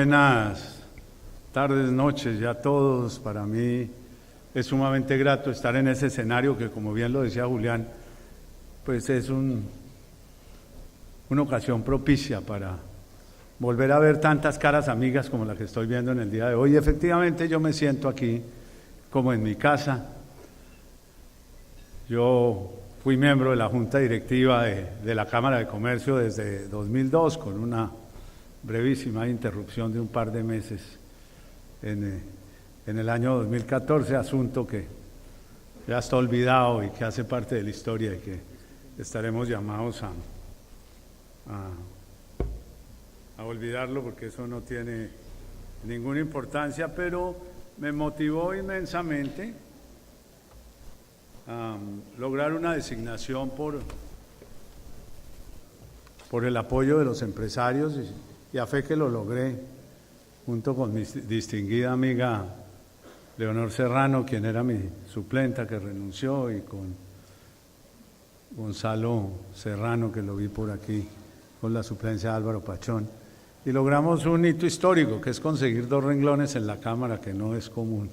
Buenas tardes, noches ya a todos. Para mí es sumamente grato estar en ese escenario que, como bien lo decía Julián, pues es una ocasión propicia para volver a ver tantas caras amigas como la que estoy viendo en el día de hoy. Y efectivamente yo me siento aquí como en mi casa. Yo fui miembro de la Junta Directiva de la Cámara de Comercio desde 2002, con una brevísima interrupción de un par de meses en el año 2014, asunto que ya está olvidado y que hace parte de la historia y que estaremos llamados a olvidarlo, porque eso no tiene ninguna importancia, pero me motivó inmensamente a lograr una designación por el apoyo de los empresarios, y a fe que lo logré, junto con mi distinguida amiga Leonor Serrano, quien era mi suplenta, que renunció, y con Gonzalo Serrano, que lo vi por aquí, con la suplencia de Álvaro Pachón. Y logramos un hito histórico, que es conseguir 2 renglones en la Cámara, que no es común.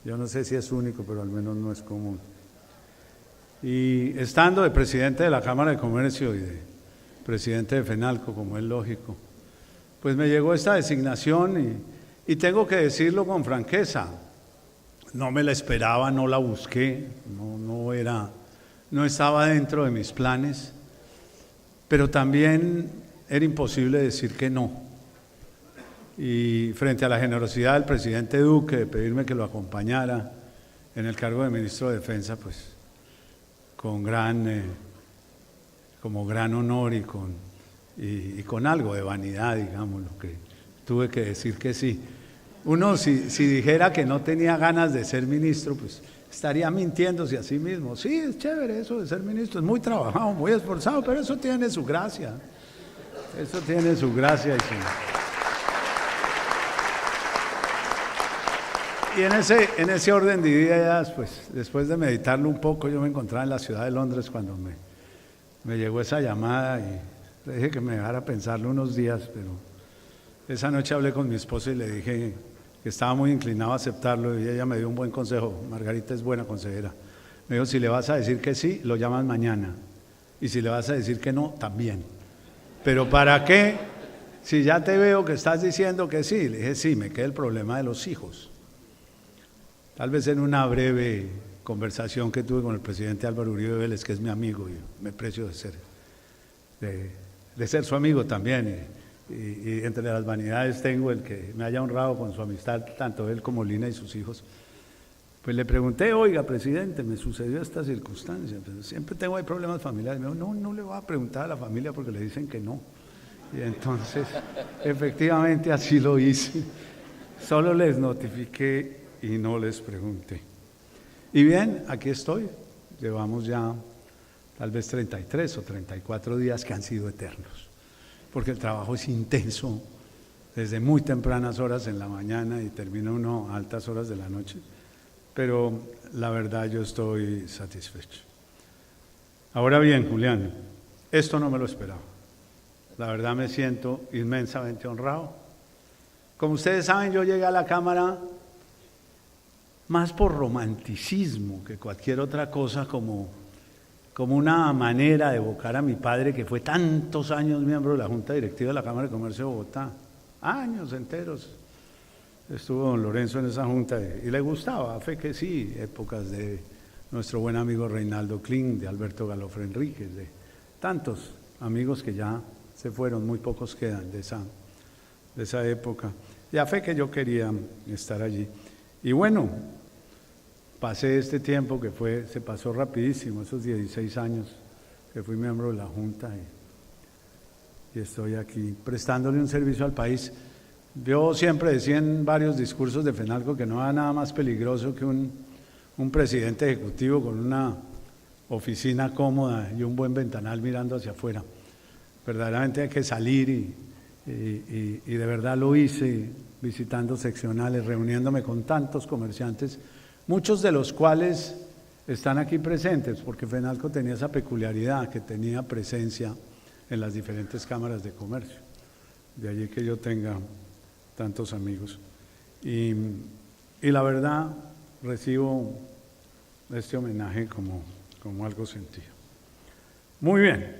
Yo no sé si es único, pero al menos no es común. Y estando de presidente de la Cámara de Comercio y de presidente de FENALCO, como es lógico, pues me llegó esta designación y tengo que decirlo con franqueza, no me la esperaba, no la busqué, no estaba dentro de mis planes, pero también era imposible decir que no. Y frente a la generosidad del presidente Duque de pedirme que lo acompañara en el cargo de ministro de Defensa, pues como gran honor y con algo de vanidad, digamos, lo que tuve que decir que sí. Uno, si dijera que no tenía ganas de ser ministro, pues estaría mintiéndose a sí mismo. Sí, es chévere eso de ser ministro, es muy trabajado, muy esforzado, pero eso tiene su gracia. Eso tiene su gracia y en ese orden de ideas, pues después de meditarlo un poco, yo me encontraba en la ciudad de Londres cuando me llegó esa llamada, y le dije que me dejara pensarlo unos días, pero esa noche hablé con mi esposa y le dije que estaba muy inclinado a aceptarlo, y ella me dio un buen consejo. Margarita es buena consejera. Me dijo: si le vas a decir que sí, lo llamas mañana, y si le vas a decir que no, también. Pero ¿para qué? Si ya te veo que estás diciendo que sí. Le dije: sí, me queda el problema de los hijos. Tal vez en una breve conversación que tuve con el presidente Álvaro Uribe Vélez, que es mi amigo y me precio de ser su amigo también, y entre las vanidades tengo el que me haya honrado con su amistad, tanto él como Lina y sus hijos. Pues le pregunté: oiga, presidente, me sucedió esta circunstancia, pues siempre tengo ahí problemas familiares. Me dijo: no le voy a preguntar a la familia porque le dicen que no. Y entonces, efectivamente así lo hice. Solo les notifiqué y no les pregunté. Y bien, aquí estoy. Llevamos ya tal vez 33 o 34 días que han sido eternos, porque el trabajo es intenso desde muy tempranas horas en la mañana y termina uno a altas horas de la noche, pero la verdad yo estoy satisfecho. Ahora bien, Julián, esto no me lo esperaba. La verdad me siento inmensamente honrado. Como ustedes saben, yo llegué a la Cámara más por romanticismo que cualquier otra cosa, como una manera de evocar a mi padre, que fue tantos años miembro de la Junta Directiva de la Cámara de Comercio de Bogotá, años enteros estuvo don Lorenzo en esa junta y le gustaba, a fe que sí, épocas de nuestro buen amigo Reinaldo Kling, de Alberto Galofre Enríquez, de tantos amigos que ya se fueron, muy pocos quedan de esa época, y a fe que yo quería estar allí. Y bueno, pasé este tiempo que se pasó rapidísimo, esos 16 años que fui miembro de la Junta, y estoy aquí prestándole un servicio al país. Yo siempre decía en varios discursos de FENALCO que no había nada más peligroso que un presidente ejecutivo con una oficina cómoda y un buen ventanal mirando hacia afuera. Verdaderamente hay que salir y de verdad lo hice, visitando seccionales, reuniéndome con tantos comerciantes, muchos de los cuales están aquí presentes, porque FENALCO tenía esa peculiaridad, que tenía presencia en las diferentes cámaras de comercio. De allí que yo tenga tantos amigos. Y la verdad, recibo este homenaje como algo sentido. Muy bien,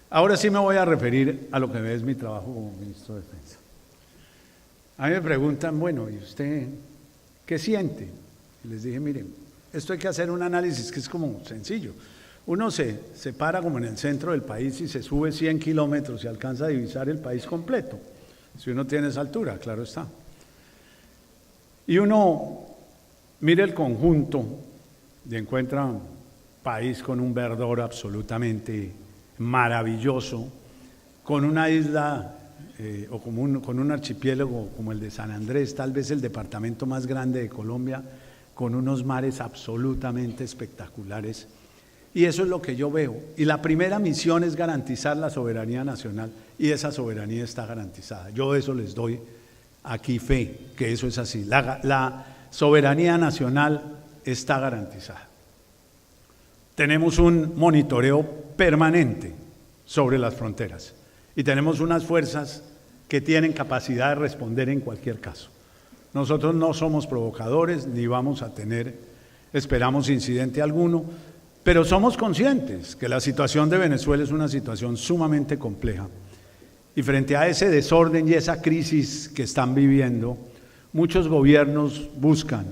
ahora sí me voy a referir a lo que es mi trabajo como ministro de Defensa. A mí me preguntan, bueno, ¿y usted qué siente? Y les dije, miren, esto hay que hacer un análisis que es como sencillo. Uno se para como en el centro del país y se sube 100 kilómetros y alcanza a divisar el país completo. Si uno tiene esa altura, claro está. Y uno mira el conjunto y encuentra un país con un verdor absolutamente maravilloso, con una isla o con un archipiélago como el de San Andrés, tal vez el departamento más grande de Colombia, con unos mares absolutamente espectaculares. Y eso es lo que yo veo. Y la primera misión es garantizar la soberanía nacional, y esa soberanía está garantizada. Yo de eso les doy aquí fe, que eso es así. La soberanía nacional está garantizada. Tenemos un monitoreo permanente sobre las fronteras y tenemos unas fuerzas que tienen capacidad de responder en cualquier caso. Nosotros no somos provocadores ni vamos a tener, esperamos, incidente alguno, pero somos conscientes que la situación de Venezuela es una situación sumamente compleja. Y frente a ese desorden y esa crisis que están viviendo, muchos gobiernos buscan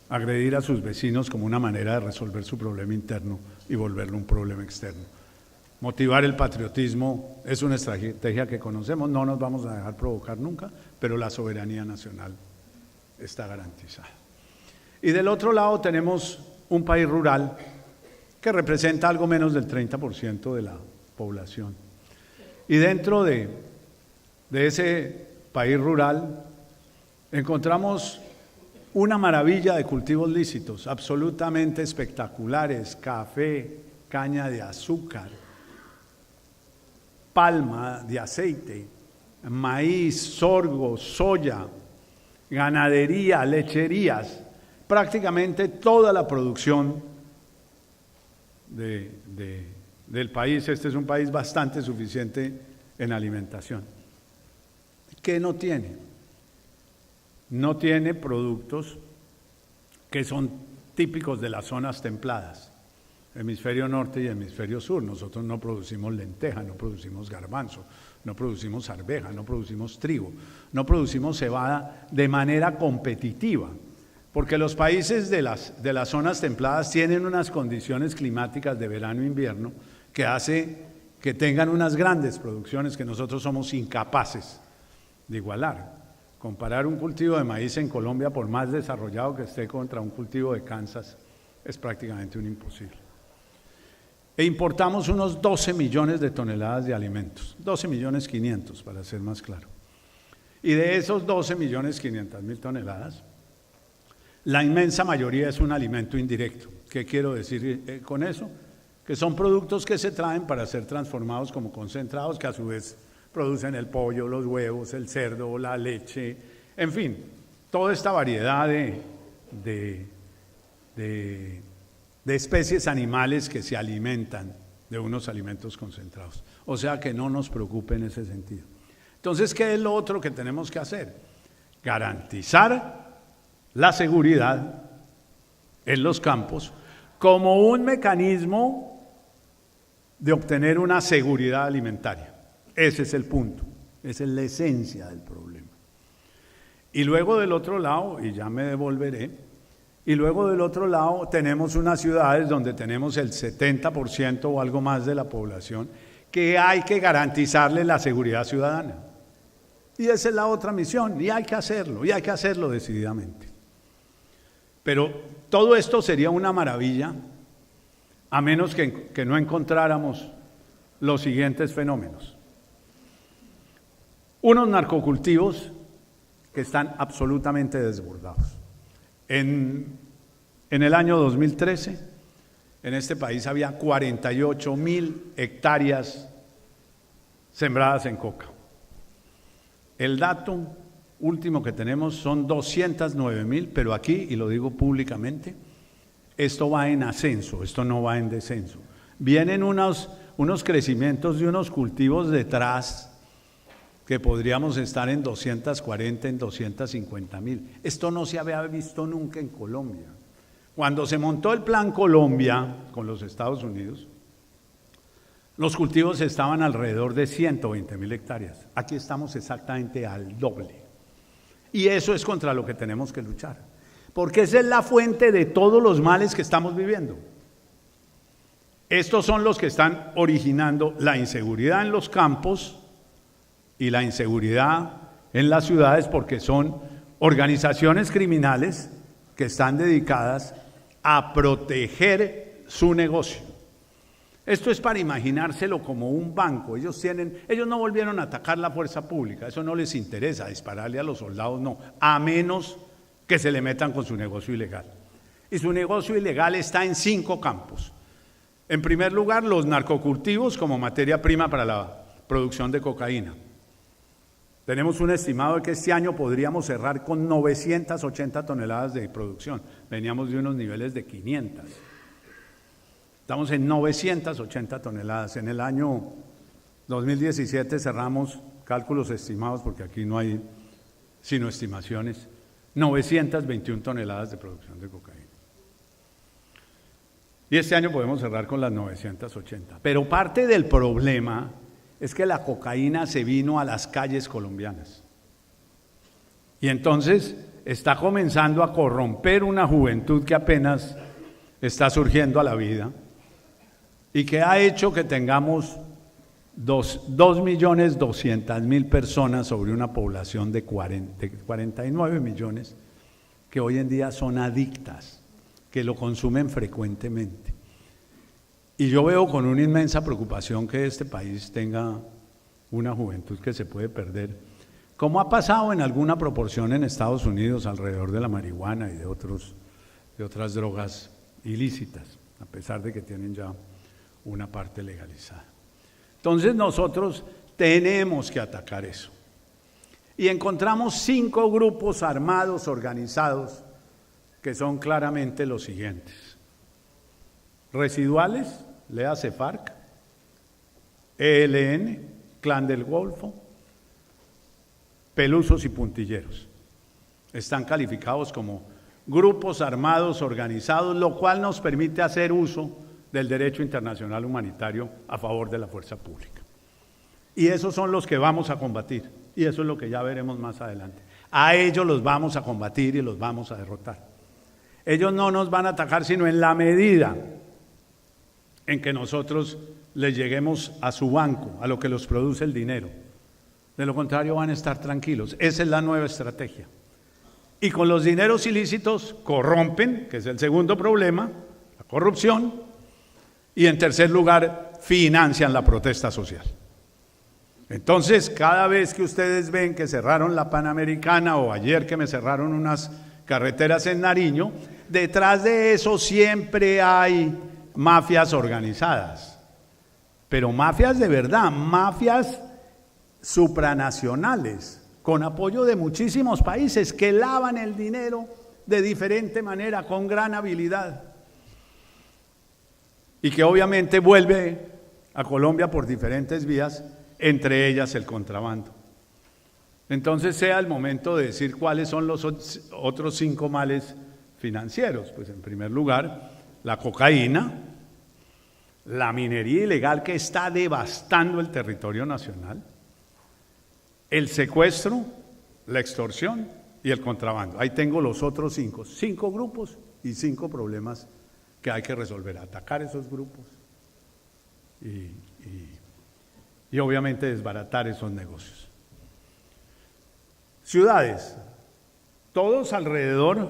agredir a sus vecinos como una manera de resolver su problema interno y volverlo un problema externo. Motivar el patriotismo es una estrategia que conocemos, no nos vamos a dejar provocar nunca, pero la soberanía nacional está garantizada. Y del otro lado tenemos un país rural que representa algo menos del 30% de la población. Y dentro de ese país rural encontramos una maravilla de cultivos lícitos, absolutamente espectaculares: café, caña de azúcar, palma de aceite, maíz, sorgo, soya, ganadería, lecherías, prácticamente toda la producción del país. Este es un país bastante suficiente en alimentación. ¿Qué no tiene? No tiene productos que son típicos de las zonas templadas, hemisferio norte y hemisferio sur. Nosotros no producimos lenteja, no producimos garbanzo, no producimos arveja, no producimos trigo, no producimos cebada de manera competitiva, porque los países de las zonas templadas tienen unas condiciones climáticas de verano e invierno que hace que tengan unas grandes producciones que nosotros somos incapaces de igualar. Comparar un cultivo de maíz en Colombia, por más desarrollado que esté, contra un cultivo de Kansas es prácticamente un imposible. E importamos unos 12 millones de toneladas de alimentos, 12.500.000 para ser más claro. Y de esos 12.500.000 toneladas, la inmensa mayoría es un alimento indirecto. ¿Qué quiero decir con eso? Que son productos que se traen para ser transformados como concentrados, que a su vez producen el pollo, los huevos, el cerdo, la leche, en fin, toda esta variedad de especies animales que se alimentan de unos alimentos concentrados. O sea que no nos preocupe en ese sentido. Entonces, ¿qué es lo otro que tenemos que hacer? Garantizar la seguridad en los campos como un mecanismo de obtener una seguridad alimentaria. Ese es el punto, esa es la esencia del problema. Y luego del otro lado, y ya me devolveré, y luego del otro lado tenemos unas ciudades donde tenemos el 70% o algo más de la población que hay que garantizarle la seguridad ciudadana. Y esa es la otra misión, y hay que hacerlo decididamente. Pero todo esto sería una maravilla a menos que no encontráramos los siguientes fenómenos. Unos narcocultivos que están absolutamente desbordados. En el año 2013, en este país había 48.000 hectáreas sembradas en coca. El dato último que tenemos son 209.000, pero aquí, y lo digo públicamente, esto va en ascenso, esto no va en descenso. Vienen unos crecimientos de unos cultivos detrás que podríamos estar en 240, en 250.000. Esto no se había visto nunca en Colombia. Cuando se montó el Plan Colombia con los Estados Unidos, los cultivos estaban alrededor de 120.000 hectáreas. Aquí estamos exactamente al doble. Y eso es contra lo que tenemos que luchar, porque esa es la fuente de todos los males que estamos viviendo. Estos son los que están originando la inseguridad en los campos y la inseguridad en las ciudades, porque son organizaciones criminales que están dedicadas a proteger su negocio. Esto es para imaginárselo como un banco. Ellos no volvieron a atacar la fuerza pública, eso no les interesa, dispararle a los soldados no, a menos que se le metan con su negocio ilegal. Y su negocio ilegal está en 5 campos. En primer lugar, los narcocultivos como materia prima para la producción de cocaína. Tenemos un estimado de que este año podríamos cerrar con 980 toneladas de producción. Veníamos de unos niveles de 500. Estamos en 980 toneladas. En el año 2017 cerramos, cálculos estimados, porque aquí no hay sino estimaciones, 921 toneladas de producción de cocaína. Y este año podemos cerrar con las 980. Pero parte del problema es que la cocaína se vino a las calles colombianas. Y entonces está comenzando a corromper una juventud que apenas está surgiendo a la vida y que ha hecho que tengamos 2.200.000 personas sobre una población de 49 millones que hoy en día son adictas, que lo consumen frecuentemente. Y yo veo con una inmensa preocupación que este país tenga una juventud que se puede perder, como ha pasado en alguna proporción en Estados Unidos alrededor de la marihuana y de otras drogas ilícitas, a pesar de que tienen ya una parte legalizada. Entonces nosotros tenemos que atacar eso. Y encontramos 5 grupos armados organizados que son claramente los siguientes: residuales, léase FARC, ELN, Clan del Golfo, Pelusos y Puntilleros. Están calificados como grupos armados organizados, lo cual nos permite hacer uso del derecho internacional humanitario a favor de la fuerza pública. Y esos son los que vamos a combatir, y eso es lo que ya veremos más adelante. A ellos los vamos a combatir y los vamos a derrotar. Ellos no nos van a atacar sino en la medida en que nosotros les lleguemos a su banco, a lo que los produce el dinero. De lo contrario van a estar tranquilos. Esa es la nueva estrategia. Y con los dineros ilícitos corrompen, que es el segundo problema, la corrupción, y en tercer lugar financian la protesta social. Entonces, cada vez que ustedes ven que cerraron la Panamericana o ayer que me cerraron unas carreteras en Nariño, detrás de eso siempre hay mafias organizadas, pero mafias de verdad, mafias supranacionales, con apoyo de muchísimos países que lavan el dinero de diferente manera, con gran habilidad, y que obviamente vuelve a Colombia por diferentes vías, entre ellas el contrabando. Entonces sea el momento de decir cuáles son los otros 5 males financieros. Pues en primer lugar, la cocaína, la minería ilegal que está devastando el territorio nacional, el secuestro, la extorsión y el contrabando. Ahí tengo los otros 5 grupos y 5 problemas que hay que resolver, atacar esos grupos y obviamente desbaratar esos negocios. Ciudades, todos alrededor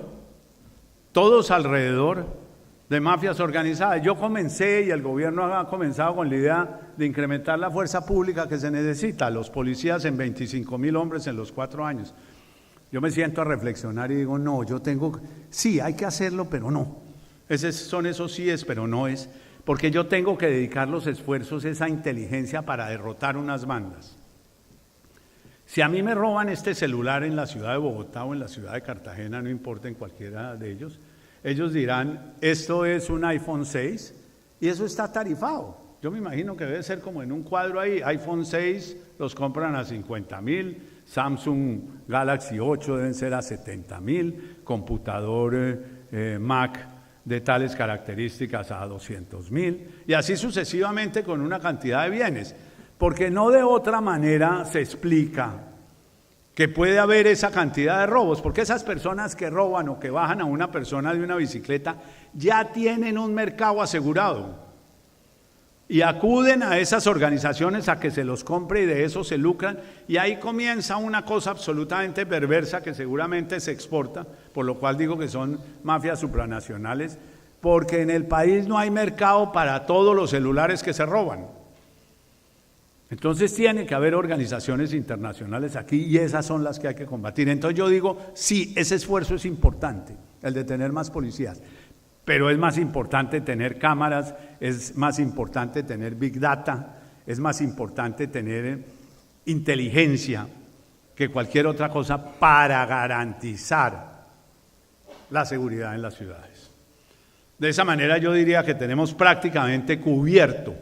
de mafias organizadas. Yo comencé y el gobierno ha comenzado con la idea de incrementar la fuerza pública que se necesita, los policías en 25.000 hombres en los 4 años. Yo me siento a reflexionar y digo, no, sí, hay que hacerlo, pero no. Son esos síes, pero no es, porque yo tengo que dedicar los esfuerzos, esa inteligencia para derrotar unas bandas. Si a mí me roban este celular en la ciudad de Bogotá o en la ciudad de Cartagena, no importa, en cualquiera de ellos dirán, esto es un iPhone 6 y eso está tarifado. Yo me imagino que debe ser como en un cuadro ahí, iPhone 6 los compran a 50.000, Samsung Galaxy 8 deben ser a 70.000, computador Mac de tales características a 200.000, y así sucesivamente con una cantidad de bienes, porque no de otra manera se explica que puede haber esa cantidad de robos, porque esas personas que roban o que bajan a una persona de una bicicleta ya tienen un mercado asegurado y acuden a esas organizaciones a que se los compre y de eso se lucran, y ahí comienza una cosa absolutamente perversa que seguramente se exporta, por lo cual digo que son mafias supranacionales, porque en el país no hay mercado para todos los celulares que se roban. Entonces tiene que haber organizaciones internacionales aquí y esas son las que hay que combatir. Entonces yo digo, sí, ese esfuerzo es importante, el de tener más policías, pero es más importante tener cámaras, es más importante tener Big Data, es más importante tener inteligencia que cualquier otra cosa para garantizar la seguridad en las ciudades. De esa manera yo diría que tenemos prácticamente cubierto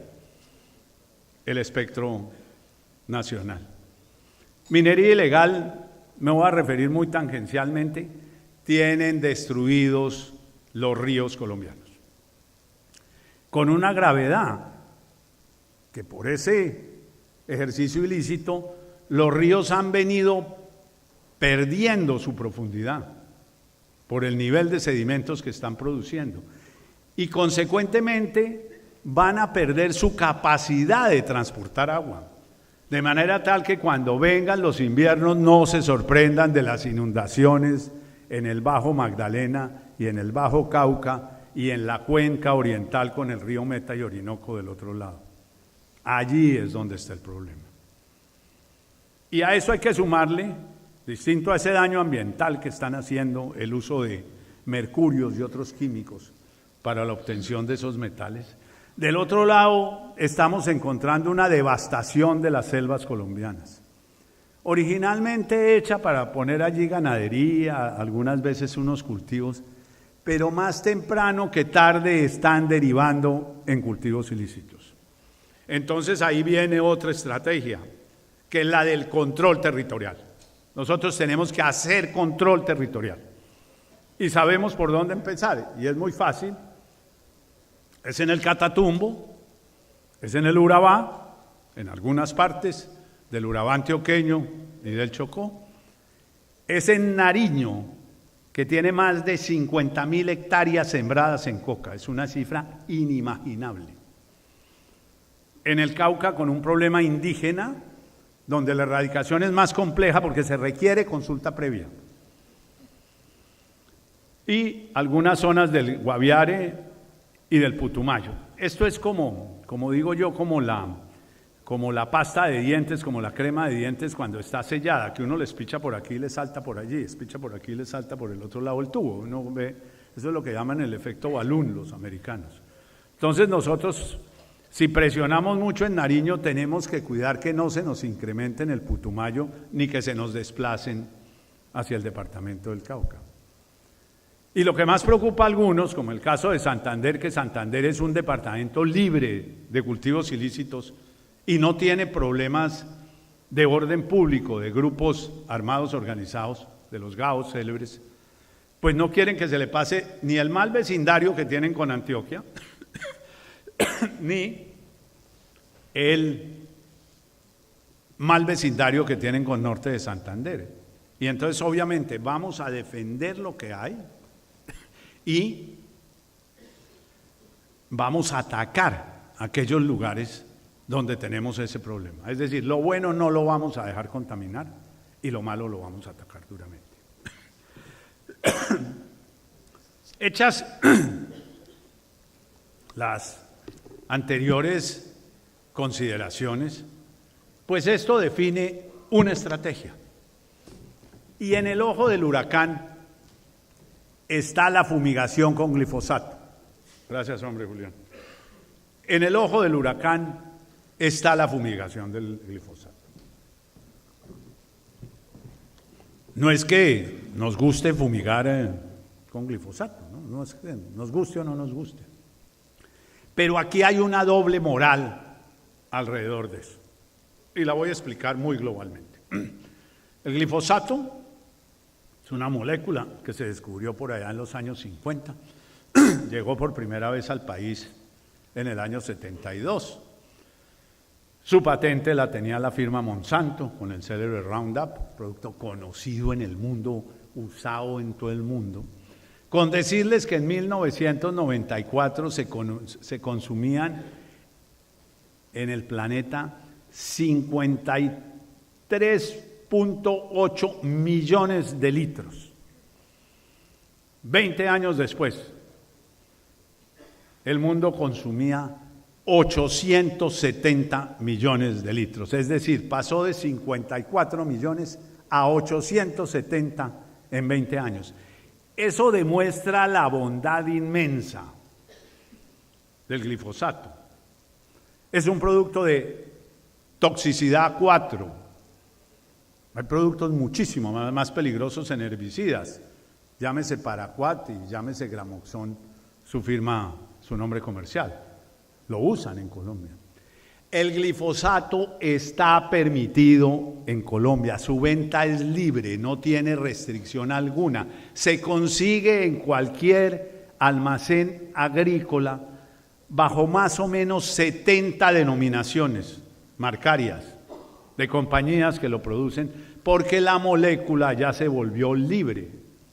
el espectro nacional. Minería ilegal, me voy a referir muy tangencialmente, tienen destruidos los ríos colombianos, con una gravedad que por ese ejercicio ilícito los ríos han venido perdiendo su profundidad por el nivel de sedimentos que están produciendo y consecuentemente van a perder su capacidad de transportar agua, de manera tal que cuando vengan los inviernos no se sorprendan de las inundaciones en el Bajo Magdalena y en el Bajo Cauca y en la cuenca oriental con el río Meta y Orinoco del otro lado. Allí es donde está el problema. Y a eso hay que sumarle, distinto a ese daño ambiental que están haciendo, el uso de mercurios y otros químicos para la obtención de esos metales. Del otro lado, estamos encontrando una devastación de las selvas colombianas, originalmente hecha para poner allí ganadería, algunas veces unos cultivos, pero más temprano que tarde están derivando en cultivos ilícitos. Entonces ahí viene otra estrategia, que es la del control territorial. Nosotros tenemos que hacer control territorial y sabemos por dónde empezar, y es muy fácil. Es en el Catatumbo, es en el Urabá, en algunas partes del Urabá antioqueño y del Chocó. Es en Nariño, que tiene más de 50.000 hectáreas sembradas en coca. Es una cifra inimaginable. En el Cauca, con un problema indígena, donde la erradicación es más compleja porque se requiere consulta previa. Y algunas zonas del Guaviare y del Putumayo. Esto es como digo yo, como la pasta de dientes, como la crema de dientes cuando está sellada, que uno les picha por aquí y le salta por allí, les picha por aquí y le salta por el otro lado del tubo. Uno ve, eso es lo que llaman el efecto balloon los americanos. Entonces nosotros, si presionamos mucho en Nariño, tenemos que cuidar que no se nos incremente en el Putumayo, ni que se nos desplacen hacia el departamento del Cauca. Y lo que más preocupa a algunos, como el caso de Santander, que Santander es un departamento libre de cultivos ilícitos y no tiene problemas de orden público, de grupos armados organizados, de los GAOs célebres, pues no quieren que se le pase ni el mal vecindario que tienen con Antioquia, ni el mal vecindario que tienen con Norte de Santander. Y entonces obviamente vamos a defender lo que hay y vamos a atacar aquellos lugares donde tenemos ese problema. Es decir, lo bueno no lo vamos a dejar contaminar y lo malo lo vamos a atacar duramente. Hechas las anteriores consideraciones, pues esto define una estrategia. Y en el ojo del huracán está la fumigación con glifosato. Gracias, hombre, Julián. En el ojo del huracán está la fumigación del glifosato. No es que nos guste fumigar con glifosato, ¿no? No es que nos guste o no nos guste. Pero aquí hay una doble moral alrededor de eso. Y la voy a explicar muy globalmente. El glifosato es una molécula que se descubrió por allá en los años 50. Llegó por primera vez al país en el año 72. Su patente la tenía la firma Monsanto con el célebre Roundup, producto conocido en el mundo, usado en todo el mundo. Con decirles que en 1994 se consumían en el planeta 53.8 millones de litros. 20 años después, el mundo consumía 870 millones de litros, es decir, pasó de 54 millones a 870 en 20 años. Eso demuestra la bondad inmensa del glifosato. Es un producto de toxicidad 4. Hay productos muchísimo más peligrosos en herbicidas. Llámese Paraquat y llámese Gramoxone, su nombre comercial. Lo usan en Colombia. El glifosato está permitido en Colombia, su venta es libre, no tiene restricción alguna. Se consigue en cualquier almacén agrícola bajo más o menos 70 denominaciones marcarias de compañías que lo producen, porque la molécula ya se volvió libre,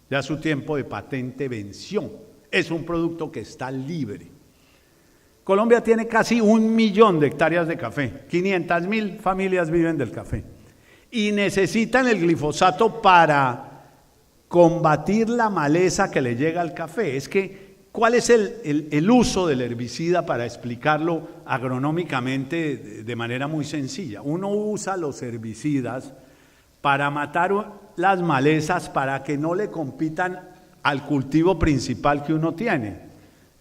ya su tiempo de patente venció. Es un producto que está libre. Colombia tiene casi 1 millón de hectáreas de café, 500.000 familias viven del café y necesitan el glifosato para combatir la maleza que le llega al café. Es que, ¿cuál es el uso del herbicida para explicarlo agronómicamente de manera muy sencilla? Uno usa los herbicidas para matar las malezas para que no le compitan al cultivo principal que uno tiene.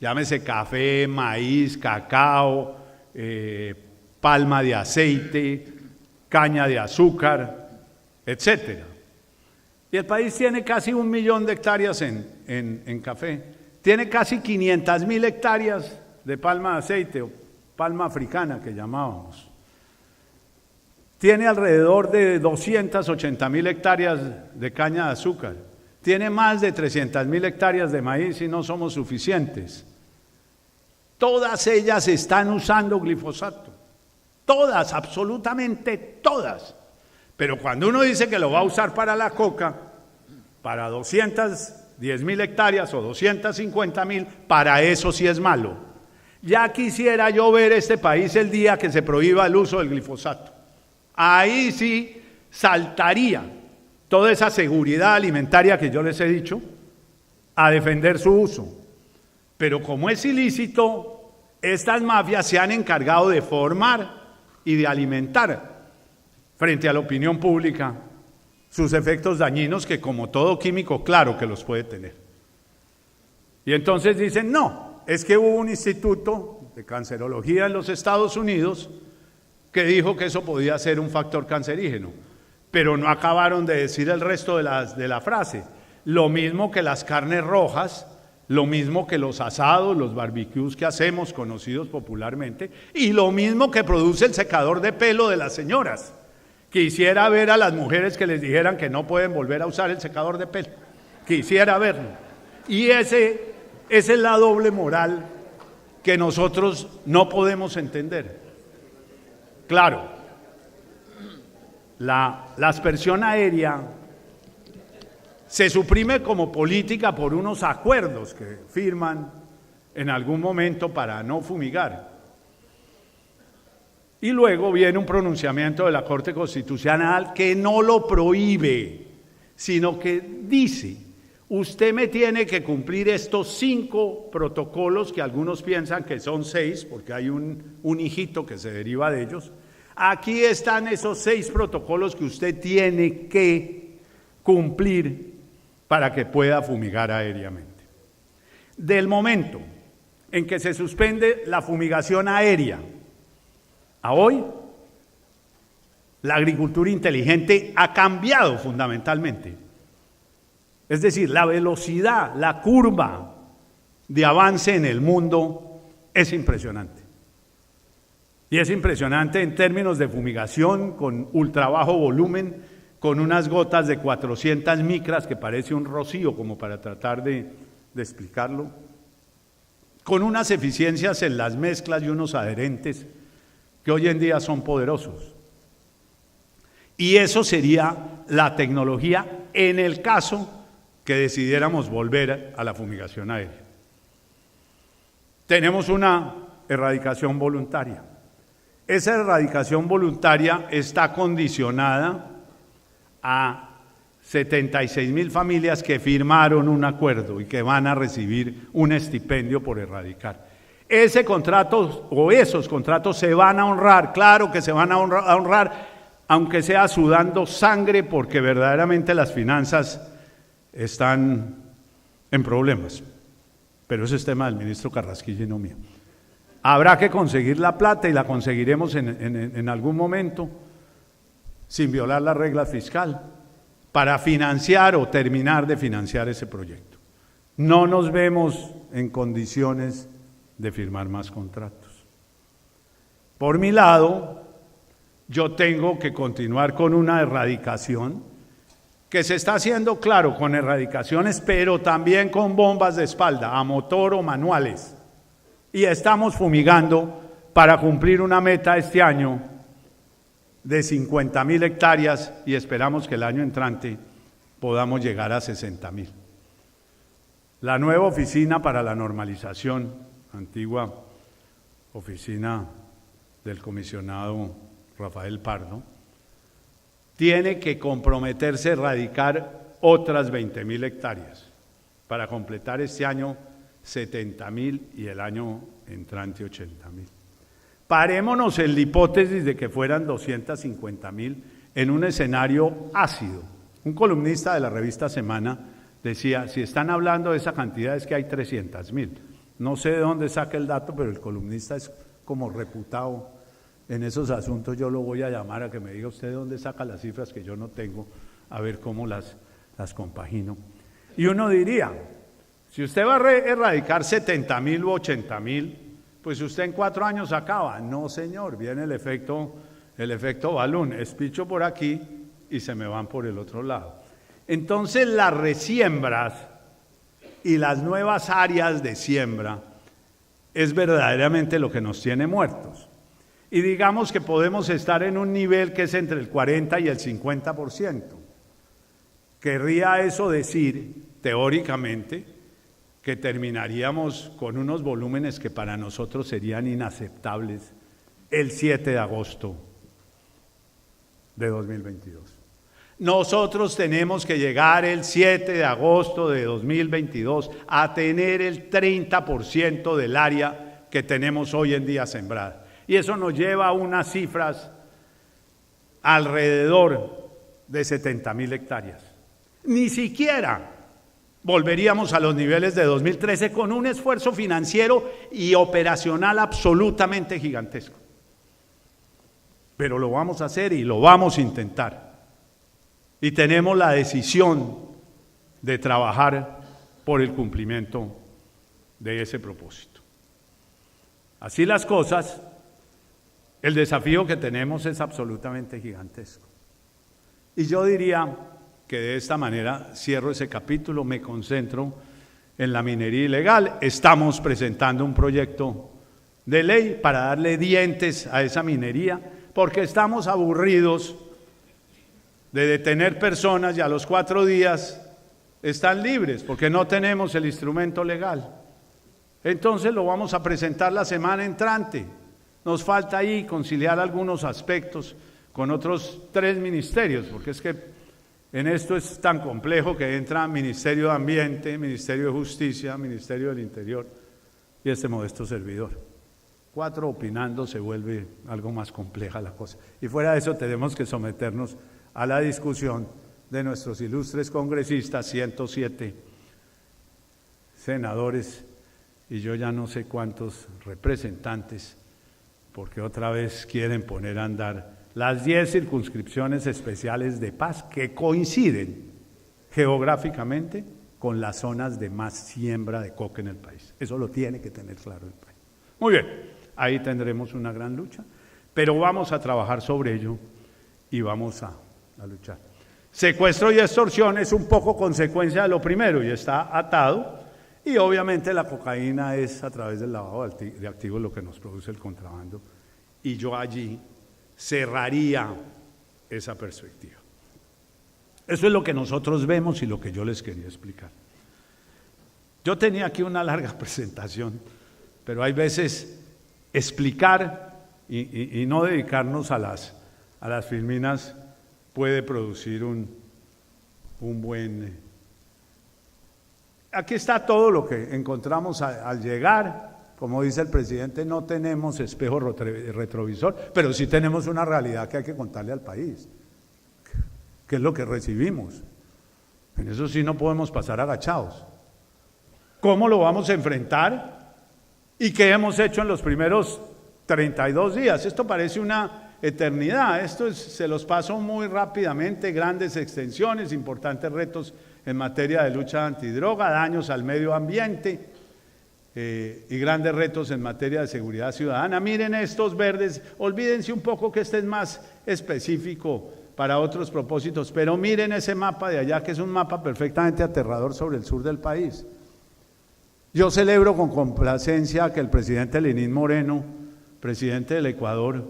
Llámese café, maíz, cacao, palma de aceite, caña de azúcar, etc. Y el país tiene casi 1 millón de hectáreas en café. Tiene casi 500.000 hectáreas de palma de aceite o palma africana que llamábamos. Tiene alrededor de 280.000 hectáreas de caña de azúcar. Tiene más de 300.000 hectáreas de maíz y no somos suficientes. Todas ellas están usando glifosato. Todas, absolutamente todas. Pero cuando uno dice que lo va a usar para la coca, para 210.000 hectáreas o 250.000, para eso sí es malo. Ya quisiera yo ver este país el día que se prohíba el uso del glifosato. Ahí sí saltaría toda esa seguridad alimentaria que yo les he dicho a defender su uso. Pero como es ilícito, estas mafias se han encargado de formar y de alimentar frente a la opinión pública sus efectos dañinos, que como todo químico, claro que los puede tener. Y entonces dicen, no, es que hubo un instituto de cancerología en los Estados Unidos que dijo que eso podía ser un factor cancerígeno, pero no acabaron de decir el resto de la frase. Lo mismo que las carnes rojas, lo mismo que los asados, los barbecues que hacemos, conocidos popularmente, y lo mismo que produce el secador de pelo de las señoras. Quisiera ver a las mujeres que les dijeran que no pueden volver a usar el secador de pelo. Quisiera verlo. Y esa es la doble moral que nosotros no podemos entender. Claro, la aspersión aérea se suprime como política por unos acuerdos que firman en algún momento para no fumigar. Y luego viene un pronunciamiento de la Corte Constitucional que no lo prohíbe, sino que dice, usted me tiene que cumplir estos 5 protocolos, que algunos piensan que son 6, porque hay un hijito que se deriva de ellos. Aquí están esos 6 protocolos que usted tiene que cumplir para que pueda fumigar aéreamente. Del momento en que se suspende la fumigación aérea a hoy, la agricultura inteligente ha cambiado fundamentalmente. Es decir, la velocidad, la curva de avance en el mundo es impresionante. Y es impresionante en términos de fumigación, con ultra bajo volumen, con unas gotas de 400 micras, que parece un rocío, como para tratar de explicarlo, con unas eficiencias en las mezclas y unos adherentes que hoy en día son poderosos. Y eso sería la tecnología en el caso que decidiéramos volver a la fumigación aérea. Tenemos una erradicación voluntaria. Esa erradicación voluntaria está condicionada a 76.000 familias que firmaron un acuerdo y que van a recibir un estipendio por erradicar. Ese contrato o esos contratos se van a honrar, claro que se van a honrar, aunque sea sudando sangre, porque verdaderamente las finanzas están en problemas. Pero ese es tema del ministro Carrasquilla y no mío. Habrá que conseguir la plata y la conseguiremos en algún momento, sin violar la regla fiscal, para financiar o terminar de financiar ese proyecto. No nos vemos en condiciones de firmar más contratos. Por mi lado, yo tengo que continuar con una erradicación que se está haciendo, claro, con erradicaciones, pero también con bombas de espalda, a motor o manuales. Y estamos fumigando para cumplir una meta este año de 50.000 hectáreas y esperamos que el año entrante podamos llegar a 60.000. La nueva oficina para la normalización, antigua oficina del comisionado Rafael Pardo, tiene que comprometerse a erradicar otras 20.000 hectáreas para completar este año 70.000 y el año entrante 80.000. Parémonos en la hipótesis de que fueran 250.000 en un escenario ácido. Un columnista de la revista Semana decía, si están hablando de esa cantidad es que hay 300.000. No sé de dónde saca el dato, pero el columnista es como reputado en esos asuntos. Yo lo voy a llamar a que me diga usted de dónde saca las cifras que yo no tengo, a ver cómo las compagino. Y uno diría, si usted va a erradicar 70.000 u 80.000, pues usted en 4 años acaba. No, señor, viene el efecto balón, espicho por aquí y se me van por el otro lado. Entonces las resiembras y las nuevas áreas de siembra es verdaderamente lo que nos tiene muertos. Y digamos que podemos estar en un nivel que es entre el 40 y el 50%. Querría eso decir, teóricamente, que terminaríamos con unos volúmenes que para nosotros serían inaceptables el 7 de agosto de 2022. Nosotros tenemos que llegar el 7 de agosto de 2022 a tener el 30% del área que tenemos hoy en día sembrada. Y eso nos lleva a unas cifras alrededor de 70.000 hectáreas. Ni siquiera volveríamos a los niveles de 2013 con un esfuerzo financiero y operacional absolutamente gigantesco. Pero lo vamos a hacer y lo vamos a intentar. Y tenemos la decisión de trabajar por el cumplimiento de ese propósito. Así las cosas, el desafío que tenemos es absolutamente gigantesco. Y yo diría que de esta manera cierro ese capítulo, me concentro en la minería ilegal. Estamos presentando un proyecto de ley para darle dientes a esa minería, porque estamos aburridos de detener personas y a los 4 días están libres, porque no tenemos el instrumento legal. Entonces lo vamos a presentar la semana entrante. Nos falta ahí conciliar algunos aspectos con otros 3 ministerios, porque es que en esto es tan complejo que entra Ministerio de Ambiente, Ministerio de Justicia, Ministerio del Interior y este modesto servidor. 4 opinando se vuelve algo más compleja la cosa. Y fuera de eso tenemos que someternos a la discusión de nuestros ilustres congresistas, 107 senadores y yo ya no sé cuántos representantes, porque otra vez quieren poner a andar las 10 circunscripciones especiales de paz que coinciden geográficamente con las zonas de más siembra de coca en el país. Eso lo tiene que tener claro el país. Muy bien, ahí tendremos una gran lucha, pero vamos a trabajar sobre ello y vamos a luchar. Secuestro y extorsión es un poco consecuencia de lo primero y está atado, y obviamente la cocaína es a través del lavado de activos lo que nos produce el contrabando, y yo allí cerraría esa perspectiva. Eso es lo que nosotros vemos y lo que yo les quería explicar. Yo tenía aquí una larga presentación, pero hay veces explicar y no dedicarnos a las filminas puede producir un buen... Aquí está todo lo que encontramos al llegar. Como dice el presidente, no tenemos espejo retrovisor, pero sí tenemos una realidad que hay que contarle al país, que es lo que recibimos. En eso sí no podemos pasar agachados. ¿Cómo lo vamos a enfrentar? ¿Y qué hemos hecho en los primeros 32 días? Esto parece una eternidad, se los paso muy rápidamente, grandes extensiones, importantes retos en materia de lucha antidroga, daños al medio ambiente y grandes retos en materia de seguridad ciudadana. Miren estos verdes, olvídense un poco que este es más específico para otros propósitos, pero miren ese mapa de allá, que es un mapa perfectamente aterrador sobre el sur del país. Yo celebro con complacencia que el presidente Lenín Moreno, presidente del Ecuador,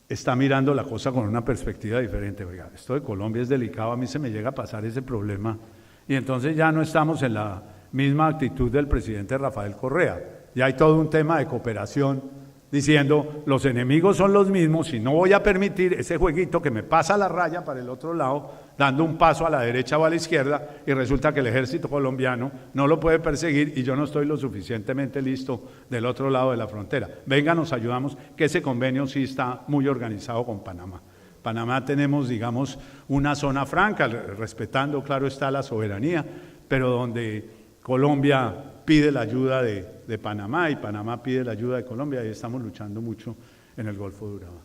está mirando la cosa con una perspectiva diferente. Oiga, esto de Colombia es delicado, a mí se me llega a pasar ese problema, y entonces ya no estamos en la misma actitud del presidente Rafael Correa. Ya hay todo un tema de cooperación, diciendo, los enemigos son los mismos y no voy a permitir ese jueguito que me pasa la raya para el otro lado, dando un paso a la derecha o a la izquierda, y resulta que el ejército colombiano no lo puede perseguir y yo no estoy lo suficientemente listo del otro lado de la frontera. Venga, nos ayudamos, que ese convenio sí está muy organizado con Panamá. Panamá tenemos, digamos, una zona franca, respetando, claro está, la soberanía, pero donde Colombia pide la ayuda de Panamá y Panamá pide la ayuda de Colombia, y estamos luchando mucho en el Golfo de Urabá.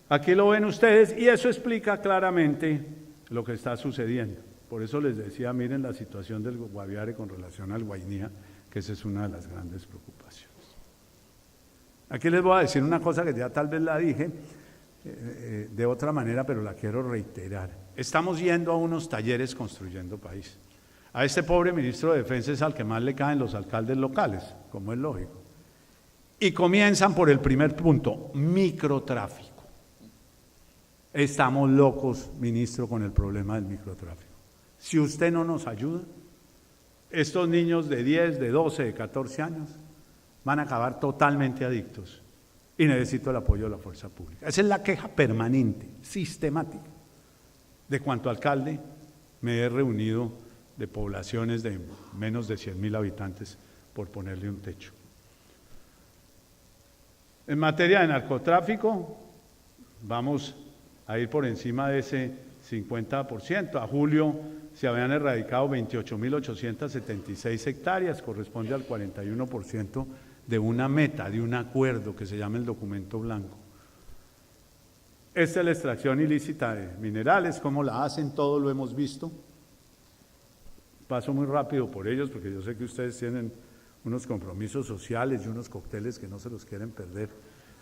Aquí lo ven ustedes y eso explica claramente lo que está sucediendo. Por eso les decía, miren la situación del Guaviare con relación al Guainía, que esa es una de las grandes preocupaciones. Aquí les voy a decir una cosa que ya tal vez la dije de otra manera, pero la quiero reiterar. Estamos yendo a unos talleres construyendo país. A este pobre ministro de Defensa es al que más le caen los alcaldes locales, como es lógico. Y comienzan por el primer punto, microtráfico. Estamos locos, ministro, con el problema del microtráfico. Si usted no nos ayuda, estos niños de 10, de 12, de 14 años van a acabar totalmente adictos y necesito el apoyo de la fuerza pública. Esa es la queja permanente, sistemática. De cuanto alcalde me he reunido de poblaciones de menos de 100.000 habitantes, por ponerle un techo. En materia de narcotráfico, vamos a ir por encima de ese 50%. A julio se habían erradicado 28.876 hectáreas, corresponde al 41% de una meta, de un acuerdo que se llama el documento blanco. Esta es la extracción ilícita de minerales, cómo la hacen, todo lo hemos visto. Paso muy rápido por ellos porque yo sé que ustedes tienen unos compromisos sociales y unos cócteles que no se los quieren perder,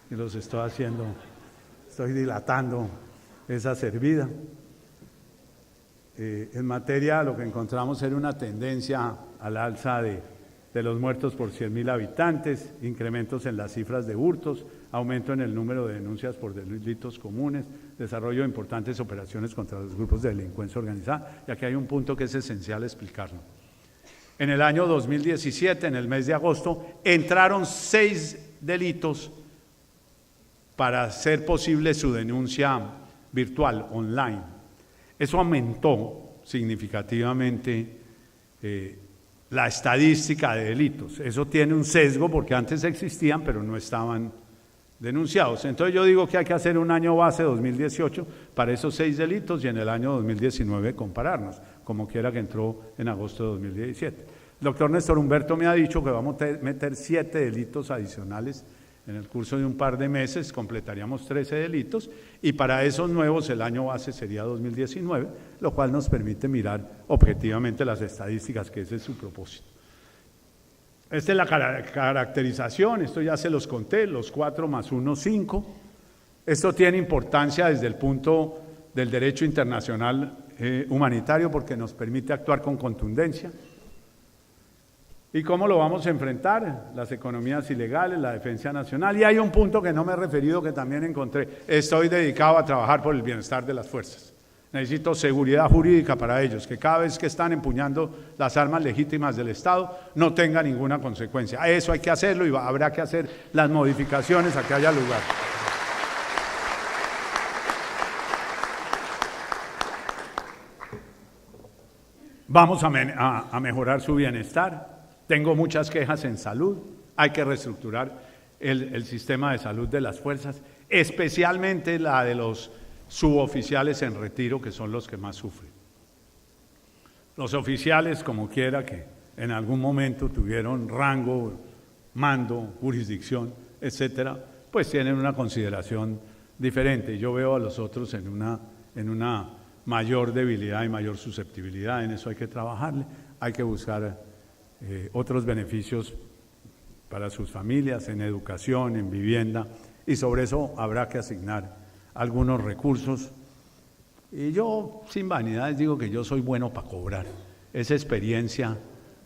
y los estoy haciendo, estoy dilatando esa servida. En materia, lo que encontramos era una tendencia al alza de los muertos por 100.000 habitantes, incrementos en las cifras de hurtos, aumento en el número de denuncias por delitos comunes, desarrollo de importantes operaciones contra los grupos de delincuencia organizada. Y aquí hay un punto que es esencial explicarlo. En el año 2017, en el mes de agosto, entraron 6 delitos para hacer posible su denuncia virtual, online. Eso aumentó significativamente la estadística de delitos. Eso tiene un sesgo porque antes existían, pero no estaban denunciados. Entonces yo digo que hay que hacer un año base 2018 para esos 6 delitos y en el año 2019 compararnos, como quiera que entró en agosto de 2017. El doctor Néstor Humberto me ha dicho que vamos a meter 7 delitos adicionales en el curso de un par de meses, completaríamos 13 delitos, y para esos nuevos el año base sería 2019, lo cual nos permite mirar objetivamente las estadísticas, que ese es su propósito. Esta es la caracterización, esto ya se los conté, los 4 más 1, 5. Esto tiene importancia desde el punto del derecho internacional humanitario porque nos permite actuar con contundencia. ¿Y cómo lo vamos a enfrentar? Las economías ilegales, la defensa nacional. Y hay un punto que no me he referido que también encontré. Estoy dedicado a trabajar por el bienestar de las fuerzas. Necesito seguridad jurídica para ellos, que cada vez que están empuñando las armas legítimas del Estado no tenga ninguna consecuencia. Eso hay que hacerlo y habrá que hacer las modificaciones a que haya lugar. Vamos a mejorar su bienestar. Tengo muchas quejas en salud. Hay que reestructurar el sistema de salud de las fuerzas, especialmente la de los suboficiales en retiro, que son los que más sufren. Los oficiales, como quiera, que en algún momento tuvieron rango, mando, jurisdicción, etcétera, pues tienen una consideración diferente. Yo veo a los otros en una mayor debilidad y mayor susceptibilidad. En eso hay que trabajarle, hay que buscar otros beneficios para sus familias, en educación, en vivienda, y sobre eso habrá que asignar algunos recursos. Y yo, sin vanidades, digo que yo soy bueno para cobrar. Esa experiencia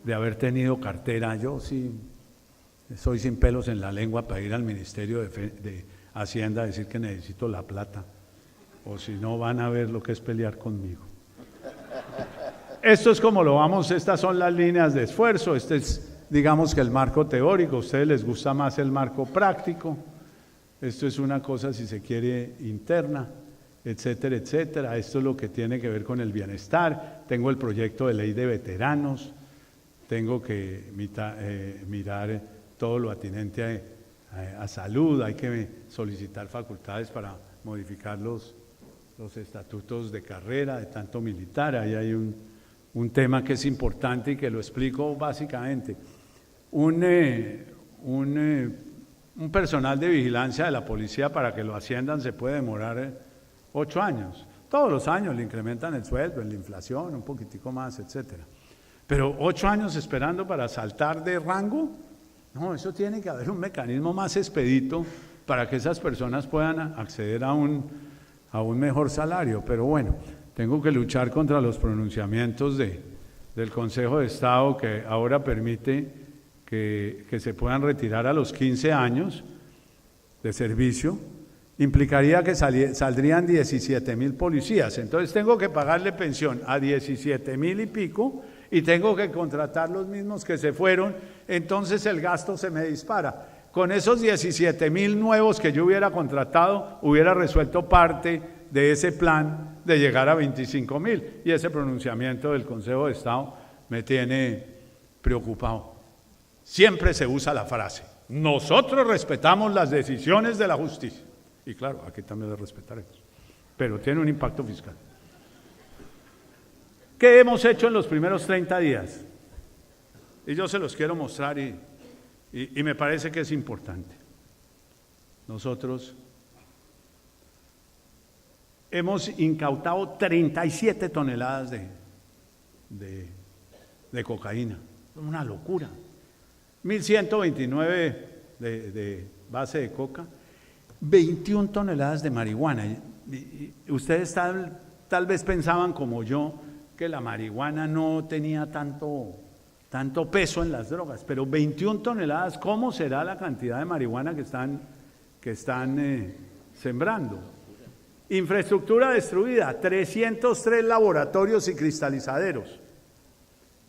de haber tenido cartera, yo sí soy sin pelos en la lengua para ir al Ministerio de Hacienda a decir que necesito la plata, o si no van a ver lo que es pelear conmigo. Esto es como lo vamos, estas son las líneas de esfuerzo, este es, digamos que el marco teórico. A ustedes les gusta más el marco práctico. Esto es una cosa, si se quiere, interna, etcétera, etcétera. Esto es lo que tiene que ver con el bienestar. Tengo el proyecto de ley de veteranos, tengo que mirar todo lo atinente a salud, hay que solicitar facultades para modificar los estatutos de carrera, de tanto militar. Ahí hay un tema que es importante y que lo explico básicamente. Un personal de vigilancia de la policía, para que lo asciendan, se puede demorar 8 años. Todos los años le incrementan el sueldo, en la inflación, un poquitico más, etcétera. Pero 8 años esperando para saltar de rango, no, eso tiene que haber un mecanismo más expedito para que esas personas puedan acceder a un mejor salario. Pero bueno, tengo que luchar contra los pronunciamientos del Consejo de Estado, que ahora permite que se puedan retirar a los 15 años de servicio. Implicaría que saldrían 17,000 policías. Entonces tengo que pagarle pensión a 17,000 y pico y tengo que contratar los mismos que se fueron. Entonces el gasto se me dispara. Con esos 17,000 nuevos que yo hubiera contratado, hubiera resuelto parte de ese plan de llegar a 25,000. Y ese pronunciamiento del Consejo de Estado me tiene preocupado. Siempre se usa la frase: nosotros respetamos las decisiones de la justicia. Y claro, aquí también las respetaremos, pero tiene un impacto fiscal. ¿Qué hemos hecho en los primeros 30 días? Y yo se los quiero mostrar y me parece que es importante. Nosotros hemos incautado 37 toneladas de cocaína. Una locura. 1.129 de base de coca, 21 toneladas de marihuana. Y ustedes tal vez pensaban como yo que la marihuana no tenía tanto peso en las drogas, pero 21 toneladas, ¿cómo será la cantidad de marihuana que están sembrando? Infraestructura destruida, 303 laboratorios y cristalizaderos.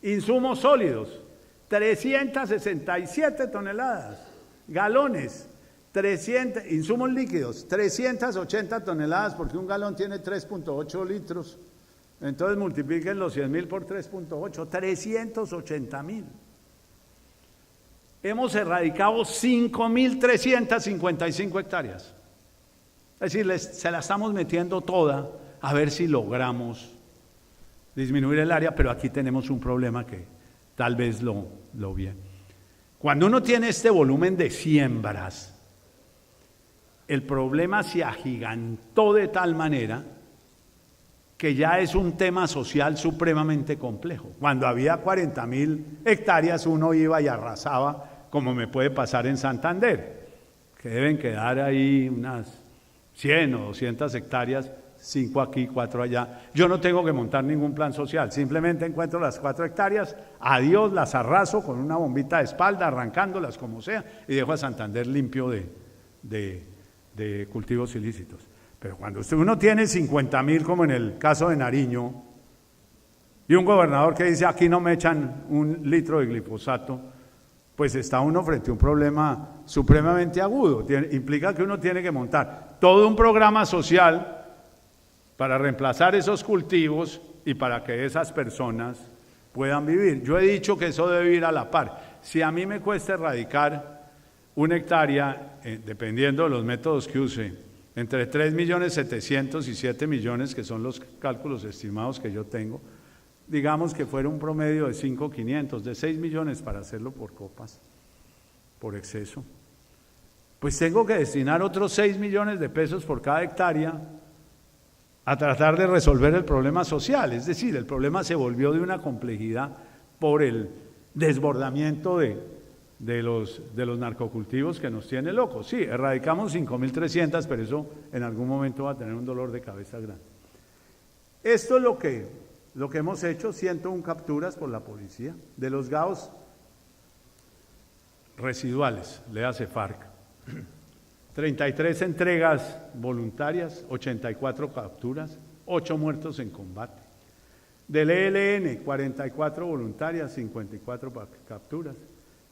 Insumos sólidos, 367 toneladas. Galones, 300, insumos líquidos, 380 toneladas, porque un galón tiene 3.8 litros. Entonces multipliquen los 100,000 por 3.8, 380,000. Hemos erradicado 5.355 hectáreas. Es decir, se la estamos metiendo toda a ver si logramos disminuir el área, pero aquí tenemos un problema que tal vez lo vi. Cuando uno tiene este volumen de siembras, el problema se agigantó de tal manera que ya es un tema social supremamente complejo. Cuando había 40.000 hectáreas uno iba y arrasaba, como me puede pasar en Santander, que deben quedar ahí unas 100 o 200 hectáreas, 5 aquí, 4 allá. Yo no tengo que montar ningún plan social, simplemente encuentro las 4 hectáreas, adiós, las arraso con una bombita de espalda, arrancándolas como sea, y dejo a Santander limpio de cultivos ilícitos. Pero cuando uno tiene 50.000, como en el caso de Nariño, y un gobernador que dice aquí no me echan un litro de glifosato, pues está uno frente a un problema supremamente agudo. Implica que uno tiene que montar todo un programa social para reemplazar esos cultivos y para que esas personas puedan vivir. Yo he dicho que eso debe ir a la par. Si a mí me cuesta erradicar una hectárea, dependiendo de los métodos que use, entre 3.700.000 y 7 millones, que son los cálculos estimados que yo tengo, digamos que fuera un promedio de 5.500, de 6 millones para hacerlo por copas, por exceso, pues tengo que destinar otros 6 millones de pesos por cada hectárea a tratar de resolver el problema social. Es decir, el problema se volvió de una complejidad por el desbordamiento de los narcocultivos que nos tiene locos. Sí, erradicamos 5.300, pero eso en algún momento va a tener un dolor de cabeza grande. Esto es lo que hemos hecho, 101 capturas por la policía, de los GAOs residuales, le hace FARC, 33 entregas voluntarias, 84 capturas, 8 muertos en combate. Del ELN, 44 voluntarias, 54 capturas.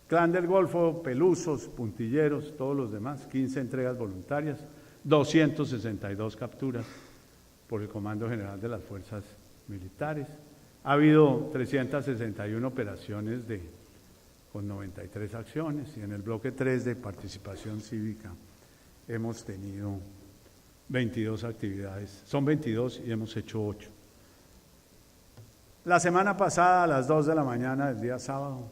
Clan del Golfo, Pelusos, Puntilleros, todos los demás, 15 entregas voluntarias, 262 capturas por el Comando General de las Fuerzas Militares. Ha habido 361 operaciones con 93 acciones, y en el bloque 3 de participación cívica hemos tenido 22 actividades. Son 22 y hemos hecho 8. La semana pasada, a las 2 de la mañana del día sábado,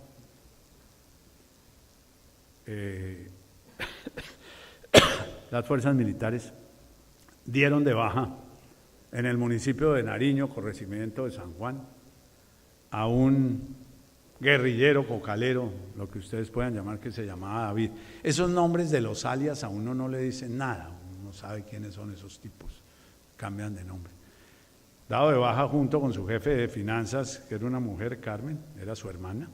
las fuerzas militares dieron de baja en el municipio de Nariño, corregimiento de San Juan, a un guerrillero, cocalero, lo que ustedes puedan llamar, que se llamaba David. Esos nombres de los alias a uno no le dicen nada, uno no sabe quiénes son esos tipos, cambian de nombre. Dado de baja junto con su jefe de finanzas, que era una mujer, Carmen, era su hermana.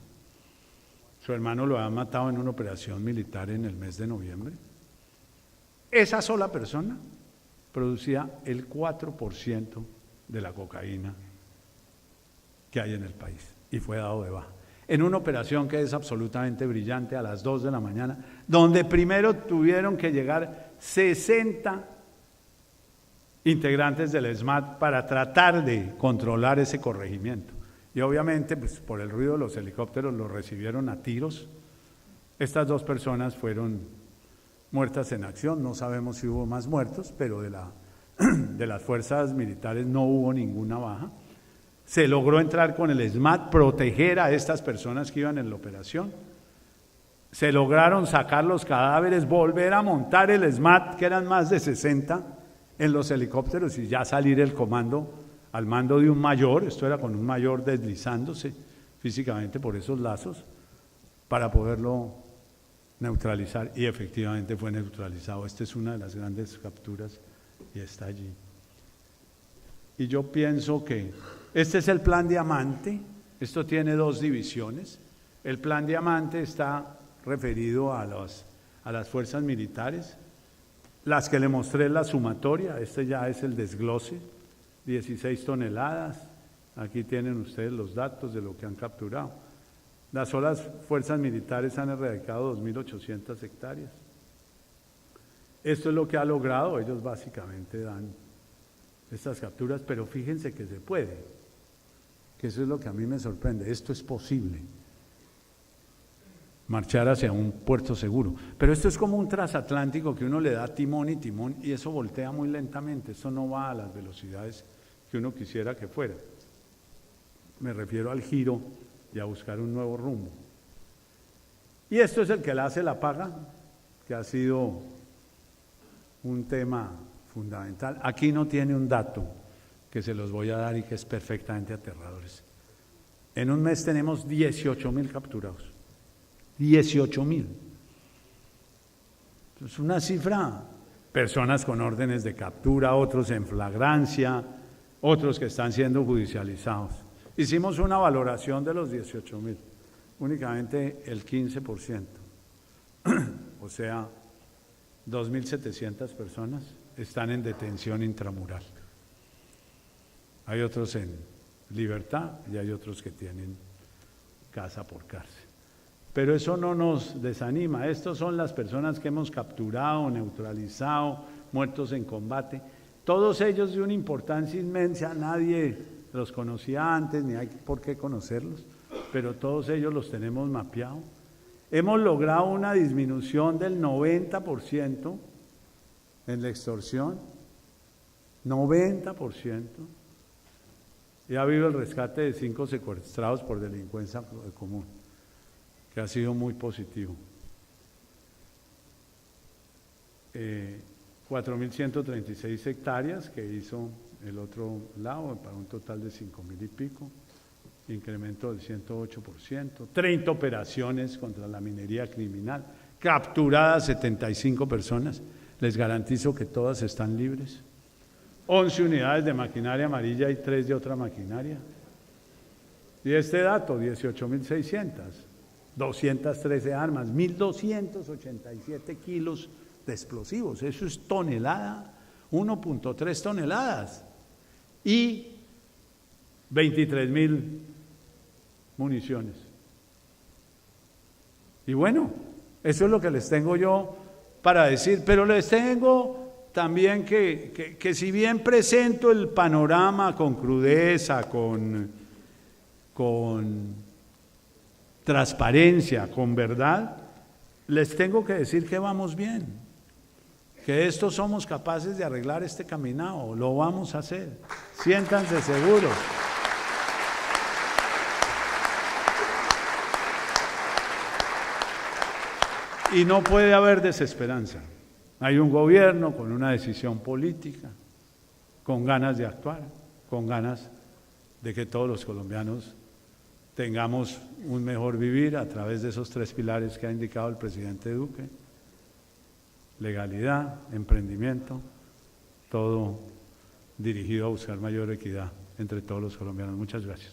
Su hermano lo había matado en una operación militar en el mes de noviembre. Esa sola persona producía el 4% de la cocaína que hay en el país y fue dado de baja. En una operación que es absolutamente brillante, a las 2 de la mañana, donde primero tuvieron que llegar 60 integrantes del ESMAD para tratar de controlar ese corregimiento. Y obviamente, pues, por el ruido de los helicópteros los recibieron a tiros. Estas 2 personas fueron muertas en acción, no sabemos si hubo más muertos, pero de las fuerzas militares no hubo ninguna baja. Se logró entrar con el ESMAD, proteger a estas personas que iban en la operación. Se lograron sacar los cadáveres, volver a montar el ESMAD, que eran más de 60, en los helicópteros y ya salir el comando al mando de un mayor. Esto era con un mayor deslizándose físicamente por esos lazos para poderlo neutralizar, y efectivamente fue neutralizado. Esta es una de las grandes capturas y está allí. Y yo pienso que este es el Plan Diamante. Esto tiene 2 divisiones. El Plan Diamante está referido a las fuerzas militares. Las que le mostré la sumatoria, este ya es el desglose, 16 toneladas. Aquí tienen ustedes los datos de lo que han capturado. Las solas fuerzas militares han erradicado 2.800 hectáreas. Esto es lo que ha logrado. Ellos básicamente dan estas capturas, pero fíjense que se puede, que eso es lo que a mí me sorprende. Esto es posible, marchar hacia un puerto seguro, pero esto es como un transatlántico que uno le da timón y eso voltea muy lentamente. Esto no va a las velocidades que uno quisiera que fuera. Me refiero al giro y a buscar un nuevo rumbo. Y esto es el que la hace la paga, que ha sido un tema fundamental. Aquí no tiene un dato, que se los voy a dar y que es perfectamente aterradores. En un mes tenemos 18.000 capturados. 18.000. Es una cifra. Personas con órdenes de captura, otros en flagrancia, otros que están siendo judicializados. Hicimos una valoración de los 18.000, únicamente el 15%, o sea, 2.700 personas están en detención intramural. Hay otros en libertad y hay otros que tienen casa por cárcel. Pero eso no nos desanima. Estos son las personas que hemos capturado, neutralizado, muertos en combate. Todos ellos de una importancia inmensa, nadie los conocía antes, ni hay por qué conocerlos, pero todos ellos los tenemos mapeados. Hemos logrado una disminución del 90% en la extorsión, 90%. Y ha habido el rescate de 5 secuestrados por delincuencia común, que ha sido muy positivo. 4.136 hectáreas que hizo el otro lado, para un total de 5.000 y pico, incremento del 108%, 30 operaciones contra la minería criminal, capturadas 75 personas, les garantizo que todas están libres, 11 unidades de maquinaria amarilla y 3 de otra maquinaria. Y este dato, 18.600, 213 armas, 1.287 kilos de explosivos, eso es tonelada, 1.3 toneladas, y 23.000 municiones. Y bueno, eso es lo que les tengo yo para decir, pero les tengo también que si bien presento el panorama con crudeza, con transparencia, con verdad, les tengo que decir que vamos bien, que esto somos capaces de arreglar este caminado, lo vamos a hacer, siéntanse seguros. Y no puede haber desesperanza. Hay un gobierno con una decisión política, con ganas de actuar, con ganas de que todos los colombianos tengamos un mejor vivir a través de esos 3 pilares que ha indicado el presidente Duque: legalidad, emprendimiento, todo dirigido a buscar mayor equidad entre todos los colombianos. Muchas gracias.